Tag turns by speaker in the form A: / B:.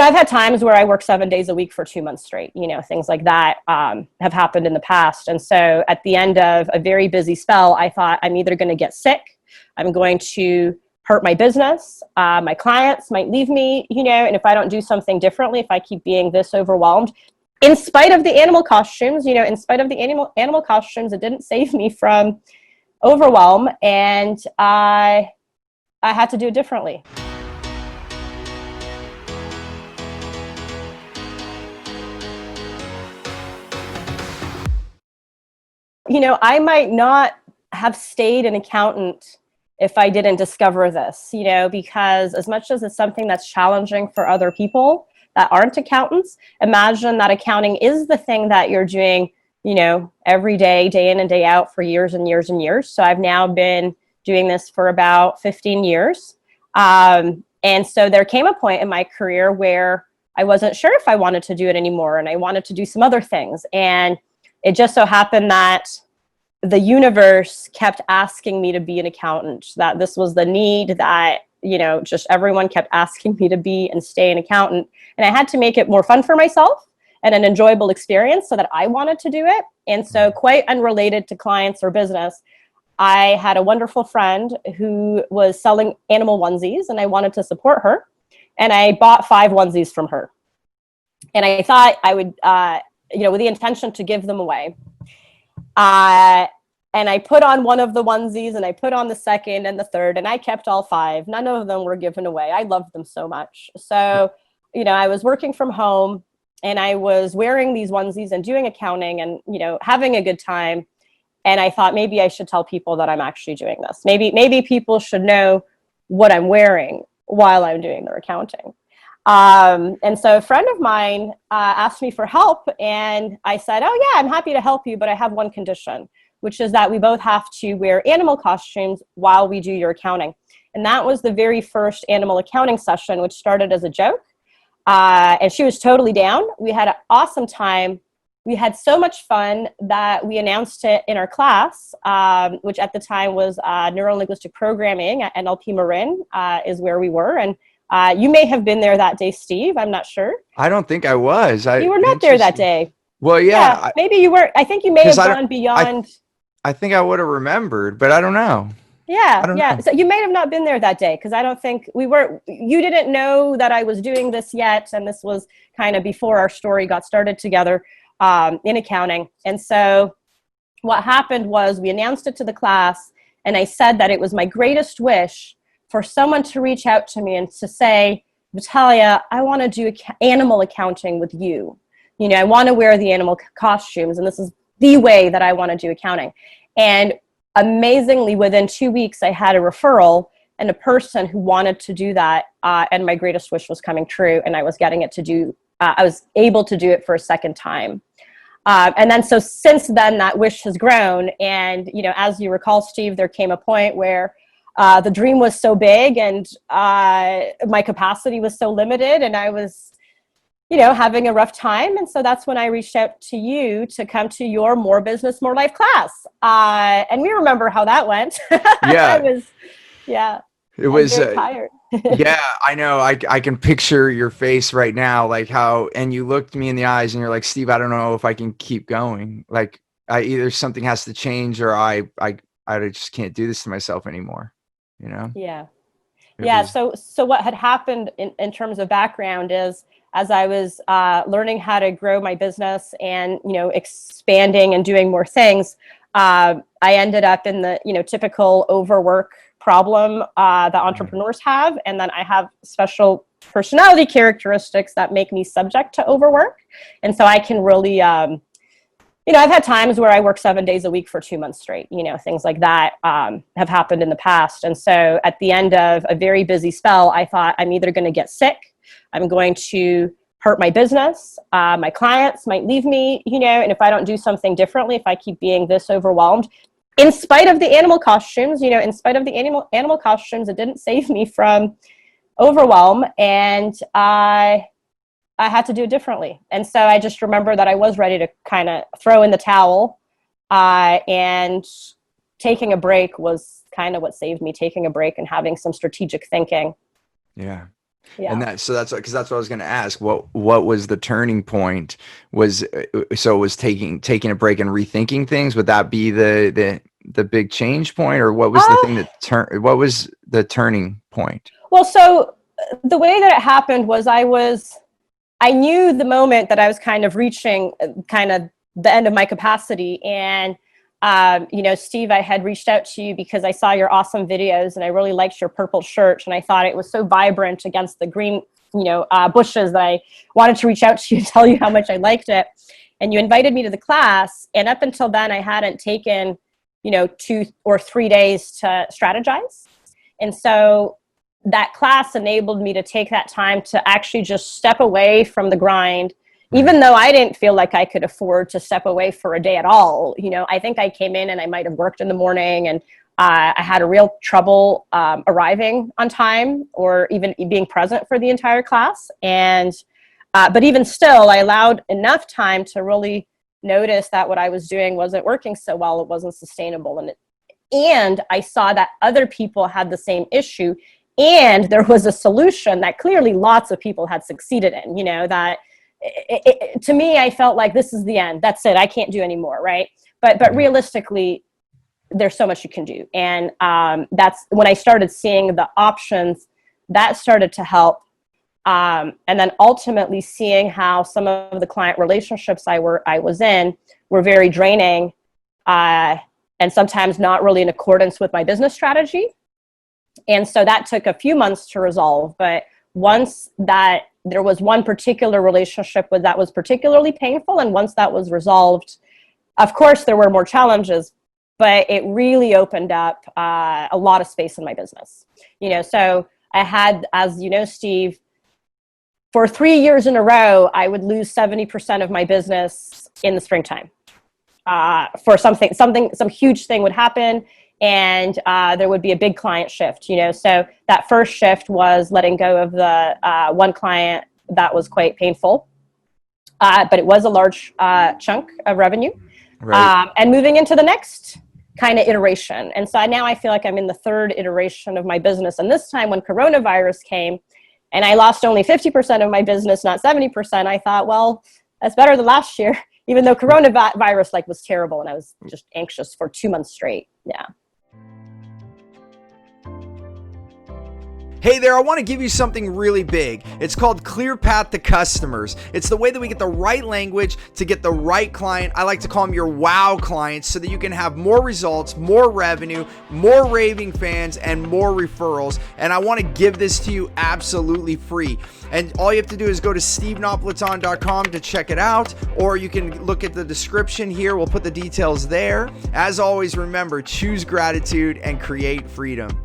A: I've had times where I work 7 days a week for 2 months straight, things like that have happened in the past. And so at the end of a very busy spell, I thought I'm either going to get sick, I'm going to hurt my business, my clients might leave me, and if I don't do something differently, if I keep being this overwhelmed, in spite of the animal costumes, it didn't save me from overwhelm, and I had to do it differently. I might not have stayed an accountant if I didn't discover this, because as much as it's something that's challenging for other people that aren't accountants, imagine that accounting is the thing that you're doing, every day, day in and day out for years and years and years. So I've now been doing this for about 15 years. And so there came a point in my career where I wasn't sure if I wanted to do it anymore, and I wanted to do some other things. And it just so happened that the universe kept asking me to be an accountant, that this was the need that, just everyone kept asking me to be and stay an accountant. And I had to make it more fun for myself and an enjoyable experience so that I wanted to do it. And so, quite unrelated to clients or business, I had a wonderful friend who was selling animal onesies, and I wanted to support her. And I bought 5 onesies from her. And I thought I would, with the intention to give them away. And I put on one of the onesies, and I put on the second and the third, and I kept all 5. None of them were given away. I loved them so much. So, I was working from home, and I was wearing these onesies and doing accounting and, having a good time. And I thought maybe I should tell people that I'm actually doing this. Maybe people should know what I'm wearing while I'm doing their accounting. And so a friend of mine asked me for help, and I said, oh yeah, I'm happy to help you, but I have one condition, which is that we both have to wear animal costumes while we do your accounting. And that was the very first animal accounting session, which started as a joke. And she was totally down. We had an awesome time. We had so much fun that we announced it in our class, which at the time was Neuro-Linguistic Programming at NLP Marin is where we were. And you may have been there that day, Steve. I'm not sure.
B: I don't think I was.
A: You were not there that day.
B: Well, yeah.
A: Maybe you were. I think you may have gone beyond.
B: I think I would have remembered, but I don't know.
A: Yeah. So you may have not been there that day, because I don't think you didn't know that I was doing this yet. And this was kind of before our story got started together in accounting. And so what happened was we announced it to the class, and I said that it was my greatest wish for someone to reach out to me and to say, Vitalia, I want to do animal accounting with you. I want to wear the animal costumes, and this is the way that I want to do accounting. And amazingly, within 2 weeks, I had a referral and a person who wanted to do that. And my greatest wish was coming true, and I was getting it to do, I was able to do it for a second time. And then, so since then, that wish has grown. And, as you recall, Steve, there came a point where the dream was so big, and my capacity was so limited, and I was, having a rough time. And so that's when I reached out to you to come to your More Business, More Life class. And we remember how that went.
B: Yeah.
A: It was tired.
B: Yeah, I know. I can picture your face right now, like how, and you looked me in the eyes and you're like, Steve, I don't know if I can keep going. Like either something has to change, or I just can't do this to myself anymore.
A: Yeah. So what had happened in terms of background is, as I was learning how to grow my business and, expanding and doing more things, I ended up in the, typical overwork problem that entrepreneurs have. And then I have special personality characteristics that make me subject to overwork. And so I can really, I've had times where I work 7 days a week for 2 months straight, things like that have happened in the past. And so at the end of a very busy spell, I thought I'm either going to get sick, I'm going to hurt my business, my clients might leave me, and if I don't do something differently, if I keep being this overwhelmed, in spite of the animal costumes, animal costumes, it didn't save me from overwhelm, and I had to do it differently. And so I just remember that I was ready to kind of throw in the towel, and taking a break was kind of what saved me, taking a break and having some strategic thinking.
B: Yeah.
A: Yeah.
B: And that's because that's what I was going to ask. What was the turning point? Was so it was taking a break and rethinking things? Would that be the big change point, or what was the thing that what was the turning point?
A: Well, so the way that it happened was I knew the moment that I was kind of reaching kind of the end of my capacity. And, Steve, I had reached out to you because I saw your awesome videos and I really liked your purple shirt. And I thought it was so vibrant against the green, bushes that I wanted to reach out to you and tell you how much I liked it. And you invited me to the class. And up until then, I hadn't taken, 2 or 3 days to strategize. And so that class enabled me to take that time to actually just step away from the grind, even though I didn't feel like I could afford to step away for a day at all. I think I came in and I might have worked in the morning, and I had a real trouble arriving on time or even being present for the entire class. And but even still, I allowed enough time to really notice that what I was doing wasn't working so well. It wasn't sustainable. And I saw that other people had the same issue. And there was a solution that clearly lots of people had succeeded in, that to me, I felt like this is the end. That's it. I can't do anymore. Right. But realistically, there's so much you can do. And that's when I started seeing the options that started to help. And then ultimately seeing how some of the client relationships I was in were very draining and sometimes not really in accordance with my business strategy. And so that took a few months to resolve. But once that there was one particular relationship that was particularly painful, and once that was resolved, of course, there were more challenges, but it really opened up a lot of space in my business. So I had, as you know, Steve, for 3 years in a row, I would lose 70% of my business in the springtime. For some huge thing would happen. And there would be a big client shift, So that first shift was letting go of the one client that was quite painful, but it was a large chunk of revenue.
B: Right.
A: And moving into the next kind of iteration. And so now I feel like I'm in the third iteration of my business. And this time when coronavirus came and I lost only 50% of my business, not 70%, I thought, well, that's better than last year, even though coronavirus was terrible. And I was just anxious for 2 months straight. Yeah.
C: Hey there, I want to give you something really big. It's called Clear Path to Customers. It's the way that we get the right language to get the right client. I like to call them your wow clients, so that you can have more results, more revenue, more raving fans, and more referrals. And I want to give this to you absolutely free. And all you have to do is go to stevenapolitan.com to check it out, or you can look at the description here. We'll put the details there. As always, remember, choose gratitude and create freedom.